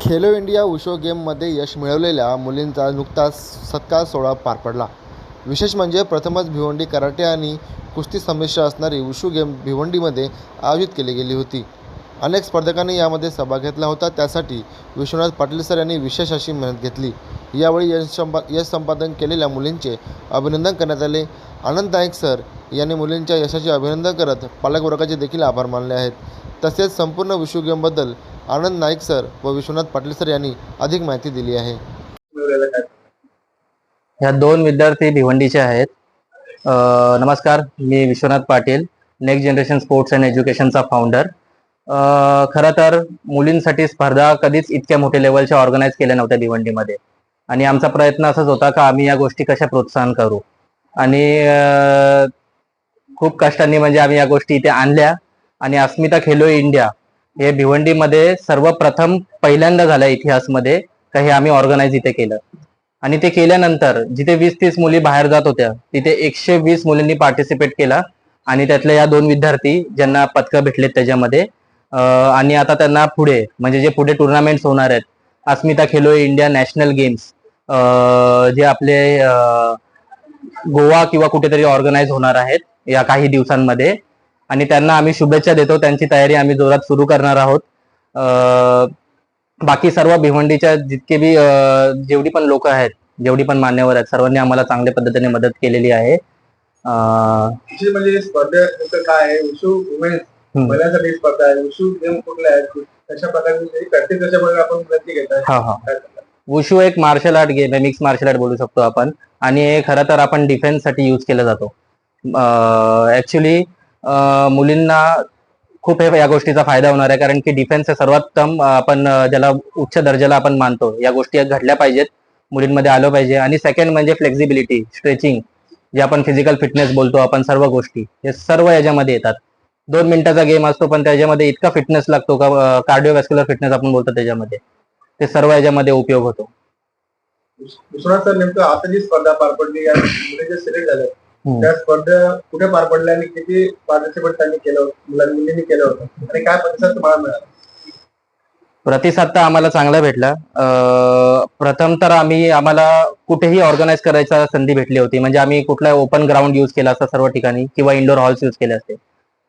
Khelo India wushu गेममध्ये यश मिळवलेल्या मुलींचा नुकताच सत्कार सोहळा पार पडला. विशेष म्हणजे प्रथमच भिवंडी कराटे आणि कुस्ती संमिश्र असणारी वुशू गेम भिवंडीमध्ये आयोजित केली गेली होती. अनेक स्पर्धकांनी यामध्ये सहभाग घेतला होता. त्यासाठी विश्वनाथ पाटील सर यांनी विशेष अशी मेहनत घेतली. यावेळी यश संपादन केलेल्या मुलींचे अभिनंदन करण्यात आले. आनंद नाईक सर यांनी मुलींच्या यशाचे अभिनंदन करत पालकवर्गाचे देखील आभार मानले आहेत. तसेच संपूर्ण वुशू गेमबद्दल आनंद नाईक सर व विश्वनाथ पाटील सर यांनी अधिक माहिती दिली आहे. ह्या दोन विद्यार्थी भिवंडीचे आहेत. नमस्कार, मी Vishwanath Patil, next generation sports and एज्युकेशनचा फाउंडर. खरं तर मुलींसाठी स्पर्धा कधीच इतक्या मोठ्या लेवलच्या ऑर्गनाईज केल्या नव्हत्या भिवंडीमध्ये, आणि आमचा प्रयत्न असाच होता का आम्ही या गोष्टी कशा प्रोत्साहन करू, आणि खूप कष्टांनी म्हणजे आम्ही या गोष्टी इथे आणल्या. आणि अस्मिता खेलो इंडिया हे भिवंडीमध्ये सर्वप्रथम पहिल्यांदा झालं इतिहासमध्ये का हे आम्ही ऑर्गनाईज इथे केलं. आणि ते केल्यानंतर जिथे 20-30 मुली बाहेर जात होत्या तिथे 120 मुलींनी पार्टिसिपेट केला. आणि त्यातल्या या दोन विद्यार्थी ज्यांना पदकं भेटलेत त्याच्यामध्ये, आणि आता त्यांना पुढे म्हणजे जे पुढे टुर्नामेंट्स होणार आहेत, अस्मिता खेलो इंडिया नॅशनल गेम्स जे आपले गोवा किंवा कुठेतरी ऑर्गनाईज होणार आहेत या काही दिवसांमध्ये, आणि त्यांना आम्ही शुभेच्छा देतो. त्यांची तयारी आम्ही जोरात सुरू करणार आहोत. बाकी सर्व भिवंडीच्या जितके बी जेवढी पण लोक आहेत, जेवढी पण मान्यवर आहेत, सर्वांनी आम्हाला चांगल्या पद्धतीने मदत केलेली आहे. म्हणजे स्पर्धा काय आहे, वुशू वुमेन्स महिलांसाठी स्पर्धा आहे, वुशू गेम कुठले आहेत, कशा प्रकारे प्रॅक्टिस कशा प्रकारे आपण प्रयत्न घेत. वुशू एक मार्शल आर्ट गेम आहे, मिक्स मार्शल आर्ट बोलू शकतो आपण, आणि खरं तर आपण डिफेन्स साठी यूज केला जातो. ऍक्च्युली मुलींना खूप या गोष्टीचा फायदा होणार आहे, कारण की डिफेन्स हे सर्वोत्तम आपण ज्याला उच्च दर्जाला आपण मानतो, या गोष्टी घडल्या पाहिजेत, मुलींमध्ये आलं पाहिजे. आणि सेकंड म्हणजे फ्लेक्झिबिलिटी, स्ट्रेचिंग, जे आपण फिजिकल फिटनेस बोलतो आपण, सर्व गोष्टी हे सर्व याच्यामध्ये येतात. 2 मिनिटाचा गेम असतो पण त्याच्यामध्ये इतका फिटनेस लागतो का, कार्डिओव्हॅस्क्युलर फिटनेस आपण बोलतो, त्याच्यामध्ये ते सर्व याच्यामध्ये उपयोग होतो. दुसरा सर, नेमकं आता जी स्पर्धा पार पडली मुले जे सिलेक्ट झाले त्या स्पर्धा कुठे पार पडल्या आणि किती पार्टिसिपेट त्यांनी केलं, मुलींनी केलं होतं, आणि काय प्रतिसाद तुम्हाला मिळाला? प्रतिसाद तर आम्हाला चांगला भेटला. प्रथम तर आम्हाला कुठेही ऑर्गनाईज करायचा संधी भेटली होती, म्हणजे आम्ही कुठला ओपन ग्राउंड यूज केला असता सर्व ठिकाणी, किंवा इंडोर हॉल्स यूज केले असते.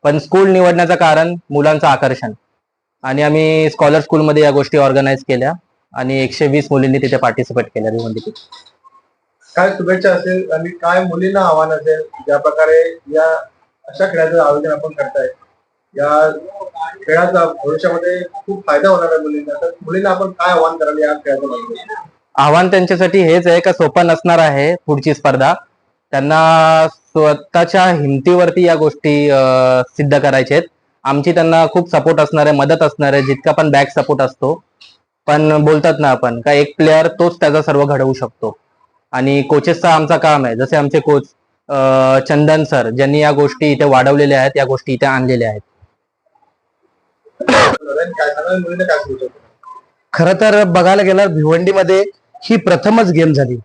पण स्कूल निवडण्याचं कारण मुलांचं आकर्षण, आणि आम्ही स्कॉलर स्कूलमध्ये या गोष्टी ऑर्गनाईज केल्या, आणि 120 मुलींनी तिथे पार्टिसिपेट केल्या भिवंडीत. काय शुभेच्छा असेल आणि काय मुलींना आव्हान असेल, ज्या प्रकारे या अशा खेळाचं आयोजन आपण करताय, या खेळाचा भविष्यामध्ये खूप फायदा होणार आहे मुलींना, तर मुलींना आपण काय आव्हान कराल या खेळाचं? आव्हान त्यांच्यासाठी हेच आहे का सोपं नसणार आहे पुढची स्पर्धा. त्यांना स्वतःच्या हिमतीवरती या गोष्टी सिद्ध करायच्या आहेत. आमची त्यांना खूप सपोर्ट असणार आहे, मदत असणार आहे, जितका पण बॅक सपोर्ट असतो. पण बोलतात ना आपण का एक प्लेअर तोच त्याचा सर्व घडवू शकतो, आणि कोचेसचा आमचा काम आहे. जसे आमचे कोच चंदन सर, ज्यांनी या गोष्टी इथे वाढवलेल्या आहेत, या गोष्टी इथे आणलेल्या आहेत. खरं तर बघायला गेलं भिवंडीमध्ये ही प्रथमच गेम झाली.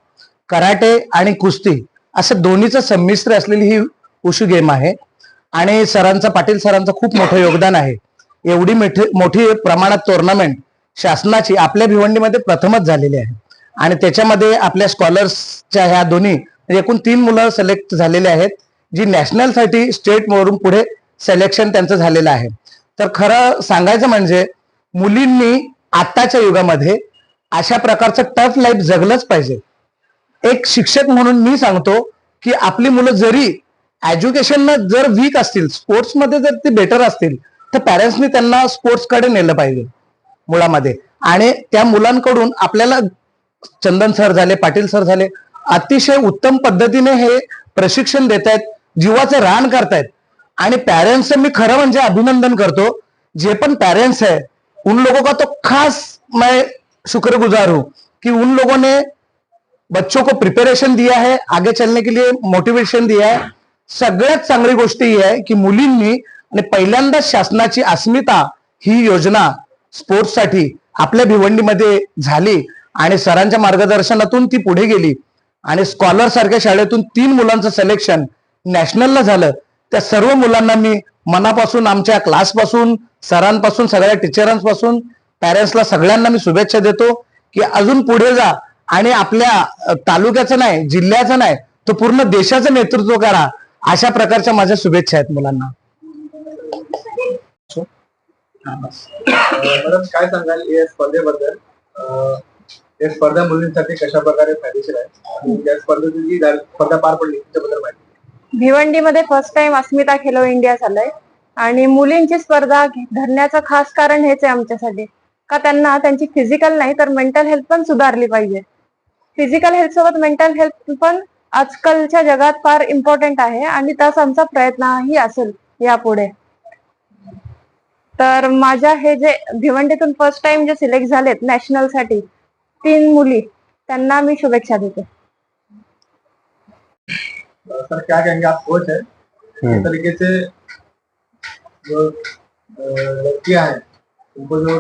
कराटे आणि कुस्ती असं दोन्हीचं संमिश्र असलेली ही वुशू गेम आहे, आणि पाटील सरांचं खूप मोठं योगदान आहे. एवढी मोठी प्रमाणात टुर्नामेंट शासनाची आपल्या भिवंडीमध्ये प्रथमच झालेली आहे, आणि त्याच्यामध्ये आपल्या स्कॉलर्सच्या ह्या दोन्ही एकूण 3 मुलं सिलेक्ट झालेले आहेत, जी नॅशनलसाठी स्टेट वरून पुढे सिलेक्शन त्यांचं झालेलं आहे. तर खरं सांगायचं म्हणजे मुलींनी आताच्या युगामध्ये अशा प्रकारचं टफ लाईफ जगलंच पाहिजे. एक शिक्षक म्हणून मी सांगतो की आपली मुलं जरी एज्युकेशन जर वीक असतील, स्पोर्ट्समध्ये जर ते बेटर असतील, तर पॅरेंट्सनी त्यांना स्पोर्ट्सकडे नेलं पाहिजे मुलामध्ये. आणि त्या मुलांकडून आपल्याला चंदन सर झाले, पाटील सर झाले, अतिशय उत्तम पद्धतीने हे प्रशिक्षण देत आहेत, जीवाचं रान करतायत. आणि पॅरेंट्सचं मी खरं म्हणजे अभिनंदन करतो. जे पण पेरेंट्स है उन लोगों का तो खास मैं शुक्रगुजार हूं कि उन लोगों ने बच्चों को प्रिपरेशन दिया है, आगे चलने के लिए मोटिवेशन दिया है. सगळ्यात चांगली गोष्ट ही आहे की मुलींनी आणि पहिल्यांदा शासनाची अस्मिता ही योजना स्पोर्ट्ससाठी आपल्या भिवंडीमध्ये झाली, आणि सरांच्या मार्गदर्शनातून ती पुढे गेली, आणि स्कॉलर सारख्या शाळेतून 3 मुलांचं सिलेक्शन नॅशनलला झालं. त्या सर्व मुलांना मी मनापासून, आमच्या क्लासपासून, सरांपासून, सगळ्या टीचरांपासून पॅरेंट्सला सगळ्यांना मी शुभेच्छा देतो की अजून पुढे जा आणि आपल्या तालुक्याचं नाही, जिल्ह्याचं नाही, तो पूर्ण देशाचं नेतृत्व करा. अशा प्रकारच्या माझ्या शुभेच्छा आहेत मुलांना. मॅडम काय सांगाल या स्पर्धेबद्दल? या स्पर्धा मुलींसाठी कशा प्रकारे फायदेशीर आहे आणि या स्पर्धेची जी स्पर्धा पार पडली त्याच्याबद्दल माहिती. भिवंडीमध्ये फर्स्ट टाइम अस्मिता खेलो इंडिया झालंय आणि मुलींची स्पर्धा धरण्याचं खास कारण हेच आहे आमच्यासाठी का त्यांना त्यांची फिजिकल नाही तर मेंटल हेल्थ पण सुधारली पाहिजे. फिजिकल हेल्थ सोबत मेंटल हेल्थ पण आजकालच्या जगात फार इम्पॉर्टंट आहे आणि त्याच आमचा प्रयत्नही असेल यापुढे. तर माझ्या हे जे भिवंडीतून फर्स्ट टाइम जे सिलेक्ट झालेत नॅशनल साठी 3 मुली, त्यांना मी शुभेच्छा देते. सर क्या कहेंगे, आप कोच है, किस तरीके से जो लड़कियां हैं उनको जो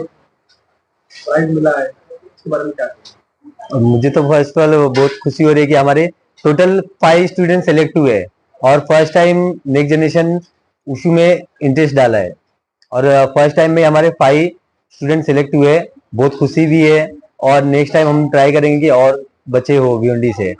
प्राइज मिला है उसके बारे में क्या कहेंगे? मुझे तो फर्स्ट ऑफ ऑल बहुत खुशी हो रही है कि हमारे टोटल 5 स्टूडेंट सेलेक्ट हुए हैं और फर्स्ट टाइम नेक्स्ट जनरेशन उशू में इंटरेस्ट डाला है और फर्स्ट टाइम में हमारे 5 स्टूडेंट सेलेक्ट हुए हैं. बहुत खुशी भी है और नेक्स्ट टाइम हम ट्राई करेंगे कि और बच्चे हो भिवंडी से.